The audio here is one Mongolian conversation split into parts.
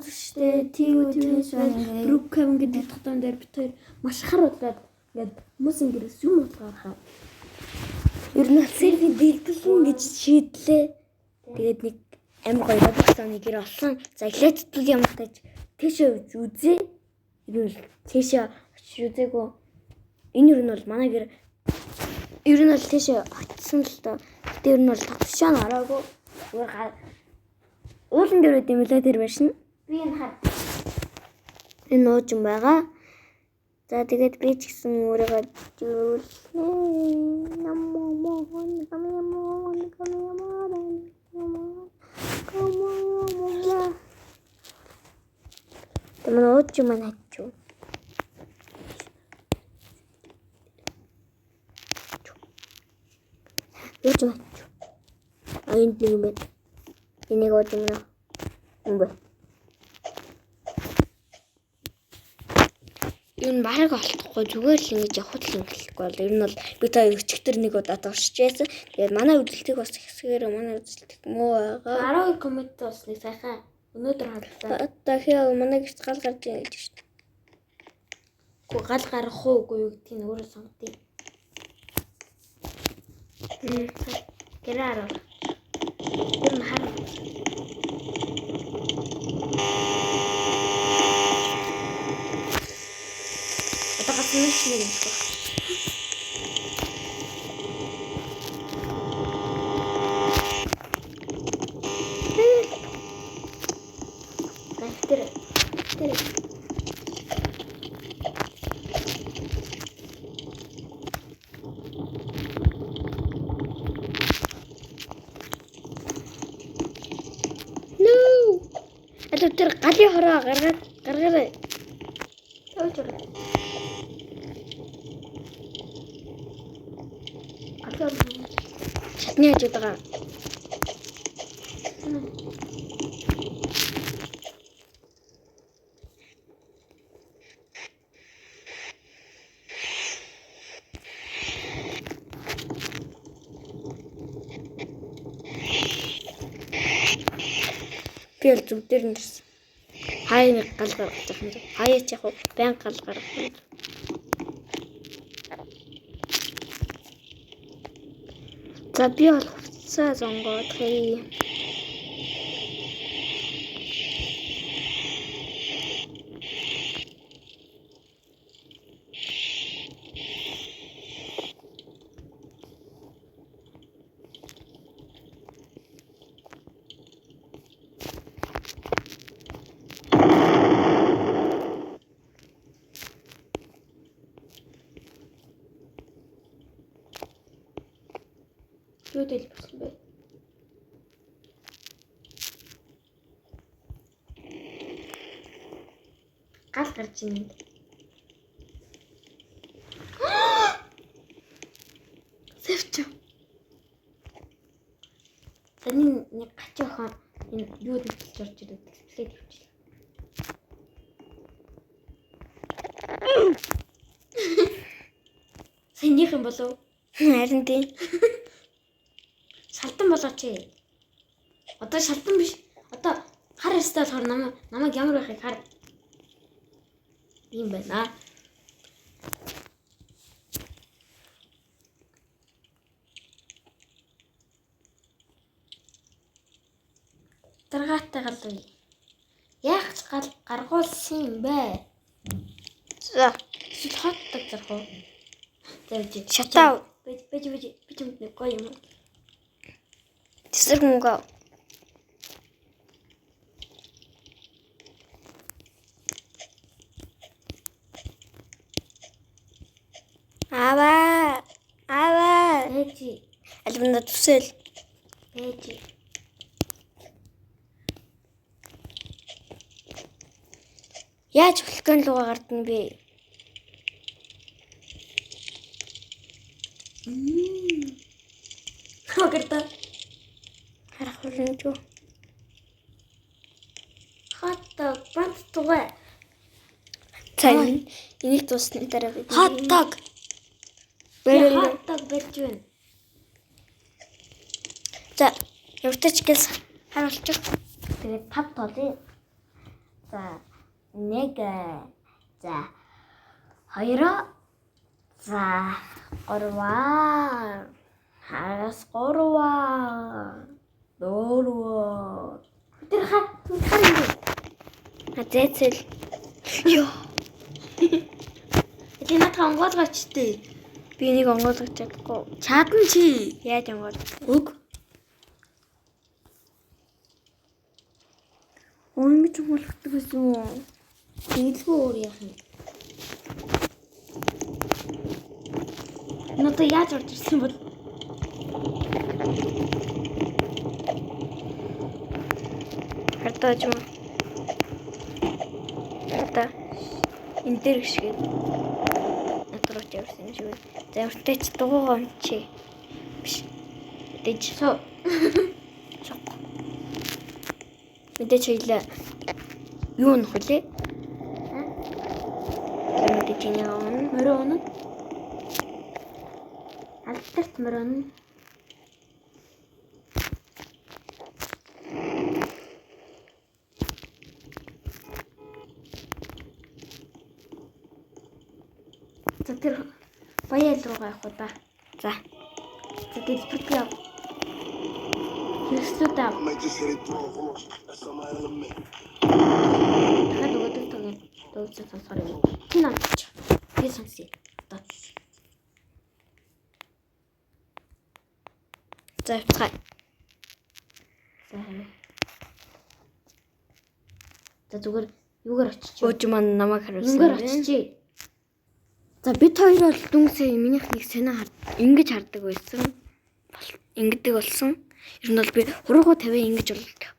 Штэ TU-с байна. Brookhaven гэдэг тогтоон дээр бид хоёр маш харуулдаг. Ингээд хүмүүс ингэрээс юм утгаархаа. Ер нь селфи дэлбэлэн гэж шийдлээ. Тэгээд нэг амар гоё бодсон нэг гэр олсон. За эхлээд төлөв юм тааж тийшээ үзье. Ер нь тийшээ очиж үзээгүй. Энэ ер нь бол манай гэр ер нь бол тийшээ очсон л доо. Гэтэ ер нь бол тогтшоо ороогүй. Уулан дээр үт юм лээ тэр байшин. Би энэ хар. Энэ нууж юм байгаа. За тэгээд би ч гэсэн өөрийгөө зөвлөснө. Тэмээ нууж юм аачуу. Нууж юм аачуу. Энд нэг юм байна. Энийг ууж юм наа. Умбэ. Юу н бараг олдохгүй зүгээр л ингэж явхад л ингэлэхгүй бол ер нь бол би та өчигдөр нэг удаа дуршиж байсан. Тэгээд манай үзэлтийг бас хэсгээр манай үзэлтийг муу байгаа. 12 коммент бас нэг сайхан өнөөдөр харлаа. Одоо хөө манай гэрч гал гарч ирж шүү дээ. Гү гал гарах уугүй юу гэдгийг өөрөө сонгодъё. Гэрээр. Юм хар. Одоо гацны шиг юм шиг. Тэр. Тэр галын хороо гаргаарай. Явж байгаа. Чатны хажууд байгаа. Би л зүг дээр нэрсэн. Хаяа нэг гал гаргаж байгаа юм. Хаяа ч яг байн гал гаргах юм. За би бол хуцаа сонгоод хий. Юу дэл болсон бэ? Гал гарч ийн. Сэвч. Таны нэг гачаахан энэ юу дэлж орж ирээд дисплей тавьчихлаа. Сэнийх юм болов? Харин тийм. Шалтан болооч ээ. Одоо шалтан биш. Одоо хар ястай болохоор намайг ямар байхыг хар. Ийм байна. Даргаатай гал уу. Яах ч гал гаргуулсан юм бэ? За Эсвэл хотдог зарах уу? Тэгж шатаа. Бэж нэг гоё юм. Тэсэр мөнгө. Аваа. Бэж. Альбанда төсөөл. Бэж. Яаж вулкан руу гардна бэ? Хагерта. Харах боломжгүй. Хотдог банд тугай. Цай. Энийг дуусны дараа бид Хотдог. бэрэл. Хотдог бэлж байна. За, явтач гэлс харуулчих. Тэгээд 5 тоолъё. За 1. За 2. За 3. Хараас 3. 4. Тэр Зэцэл. Йоо. чи надад онгоолгоочтой. Би нэг онгоолгож чадахгүй. Чадна чи. Яаж онгоол? Өг. Өнгөж болгодог гэсэн үү? Тэгэлгүй өөр яах юм. Надад яаж орж ирсэн бол Хардаж юм. Хата. Энэ дээр гიშгээд. Надрууч явсан юм шиг байна. Завртай ч дугуйгаа чи. Биш. Мэдээж суу. мэдээж хоёлаа юу нөх үлээ? Мэдээж энэ юм. Мөрөө өнө. Алдарт мөрөө өнө. За тэр баял руугаа явах уу да. За. За дэлбэрт яв. Хэрэгслүүд ав. Дахиад өгödök төгөө дөөцөө сонсохоор юм. Хин амч. Би сонсъё. За явцгаая. За зүгээр юугаар очиж. Өөж маань намайг харуулсан. Юугаар очиж. За бид хоёр бол дүнсээ минийх нэг санаа ингэж хардаг байсан. Ингэдэг болсон. Ер нь бол би хуруугаа тавиа ингэж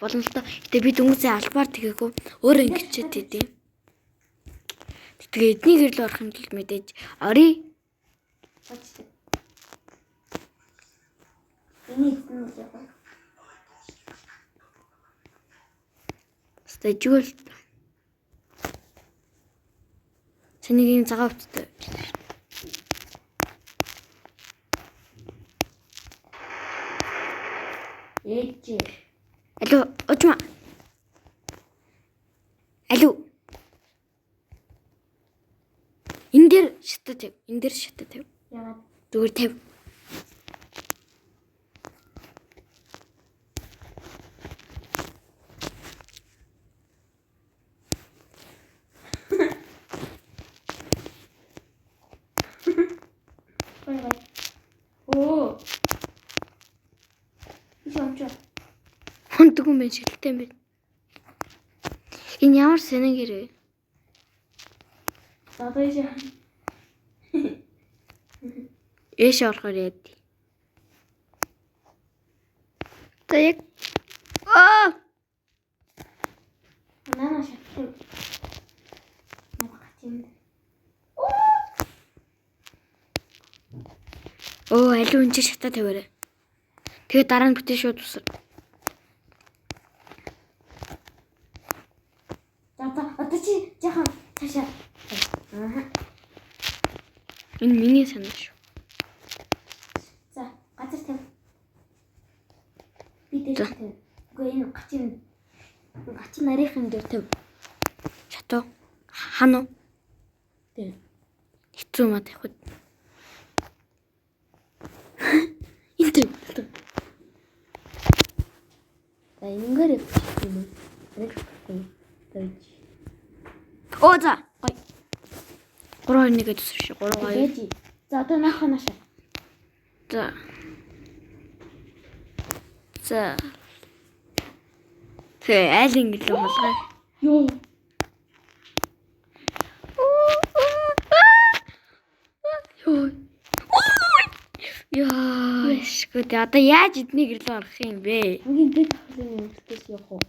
болно л доо. Гэтэ би дүнсээ албаар тэгээгүй өөрөө ингэчээд идэв. Тэгээ эдний гэрэл орох юм бол мэдээж орё. Энийг нь яах вэ? Стажул. Сэнийгийн цагаан уттай. Ээж. Алло, очма. Алло. Энд дээр шатаа төв. Энд дээр шатаа төв. Яагаад? Зүгээр төв. Оо. Ишончо. Хондог юм байна шилтэй юм байна. Энэ ямар сэнэгэр вэ? Задаж. Эш орохоор яад. За яг Нана шаттай. Махтин. Оо, алуу энэ чи шатаа тавиараа. Тэгээ дараа нь бүтээ шууд усар. За одоо чи яхан цаашаа. Энэ миний санаа шүү. За газар тавь. Би дээр тавь. Үгүй энэ гачин нарийнхан дээр тавь. Шатуу. Хано. Тэг. Хэцүү маа тавихад. Инт. За энэгээр явчих юм. Тэгж. Оо за. Гой. 3-1 гэсэн шүү. 3-2. За одоо наашаа. За. За. Тэ айл ингэлээ болгоо. Йоо. Йоо. Яа, шгүүд одоо яаж эднийг ирлээ орох юм бэ? Хамгийн дэд хөлний өмсдөөс явах уу?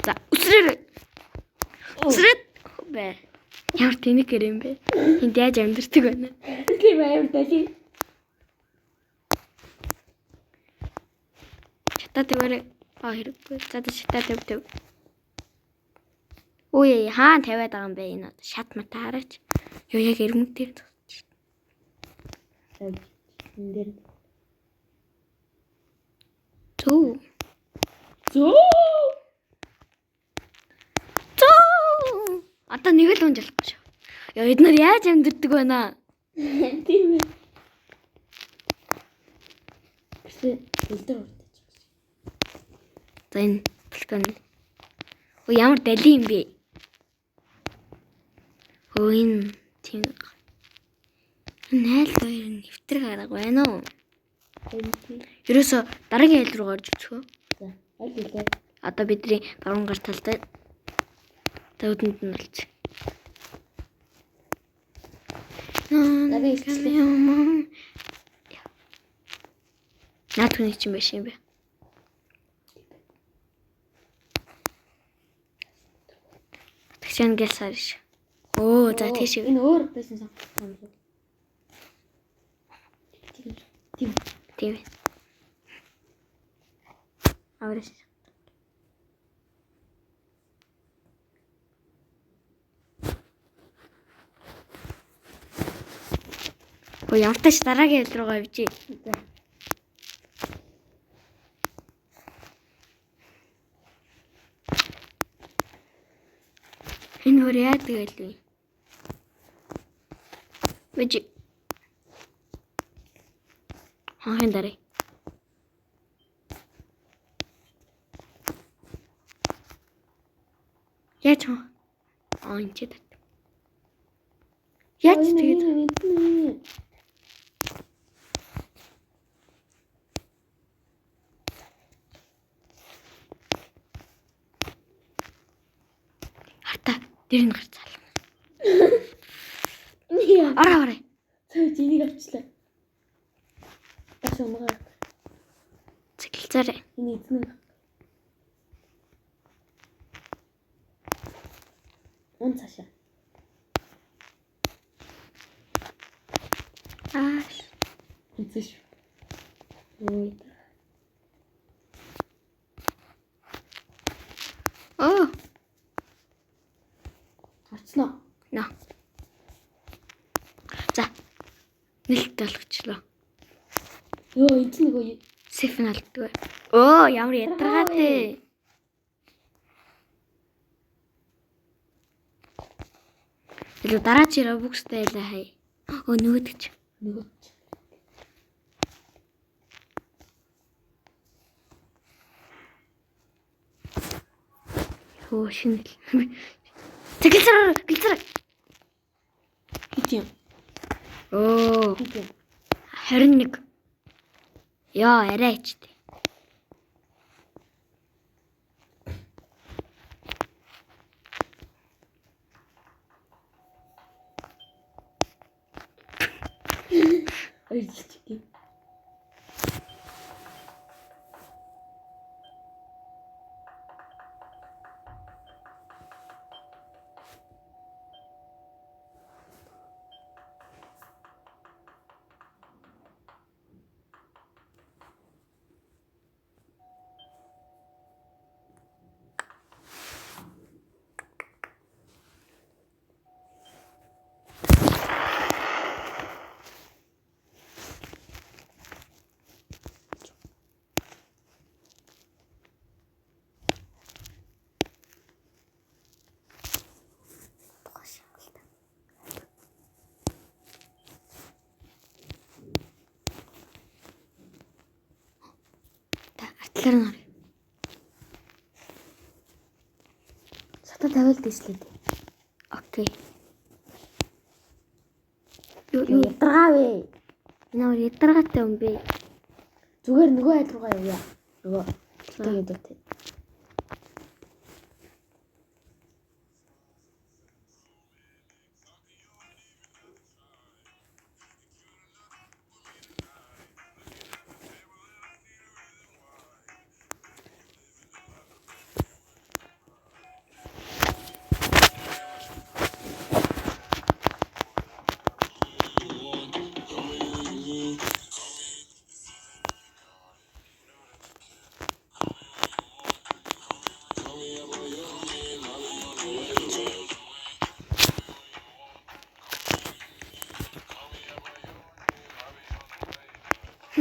За, Үсрээд бай. Ямар тэнэг гэр юм бэ? Энд яаж амьдэрдэг байна? Тийм амар дали. Шатаа тавиараа хэрэггүй. За шатаа тавь. Үй хаан тавиад байгаа юм бэ энэ шат мата хараач. Ёо яг эрмэг дээр. Энд дээр. Зөө. Зөө. Одоо нэг л унж болохгүй шүү. Яа эднэр яаж амьдэрдэг байна? Тийм ээ. Гэтэ үлдэр урдаж байна. За энэ балкон. Оо ямар дали юм бэ? Оо энэ тийм. Найл хоёр нэвтрэх арга байна уу? Ерөөсө дараагийн айл руу орж өчгөө. За, аль хэлээ. Одоо бидний гавран гар талтай төвдөнд нь болж. Дараагийн ишлээ. Наад хүний чинь биш юм бэ? Тэгшэн гэлсаар ш. Оо за тийш. Энэ өөр байсан санагдсан. Тийм. Тийм. Авраш. Ой явтаж дараагийн айл руугаа явжээ. Энэ өөр яа тэгэл вэ? Вэж. Хаан дараа. Яаж хөө? Энд ч дат. Яаж тэгээд хата дэр нь гарцаал. Араа. Цаа зэнийг авчлаа. Бас унгаа. Цэглцээрээ. Энэ эзэн нь. Цаашаа. Эцэш. Оо. Авцнаа. На. За. Нэлт болгочлоо. Йоо, эзэн нөгөө Сефн алддаг. Оо, ямар ядаргаатай. Илүү дараа чи Robux-тай ялаа хай. Оо, нөгөөдөж. нөгөөч. Оо, шинэ. Гэлцэр. Хит юм. Оо, Хит юм. 21. Яа, арай ичтэй. Ичтэй. Артлаар нь орё. Сата тавиал дэслээд. Окей. Юу ядаргаа вэ? Энэ ядаргаатай юм бэ? Зүгээр нөгөө айл руугаа явъя. Нөгөө тэгээд үү.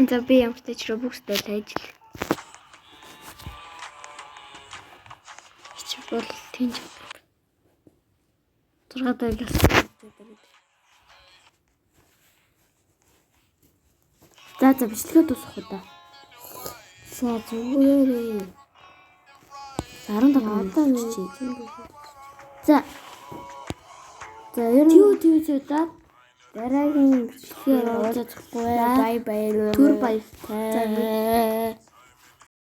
За би ямар ч Robux-тай л ажил. бол тийм 6 дайлаас За бичлэгээ дуусах уу да. За зүгээр. 17 минут чи. За. За ер нь тийм дараагийн бичлэгээр уулзахгүй. Бай бай. Түр баяртай.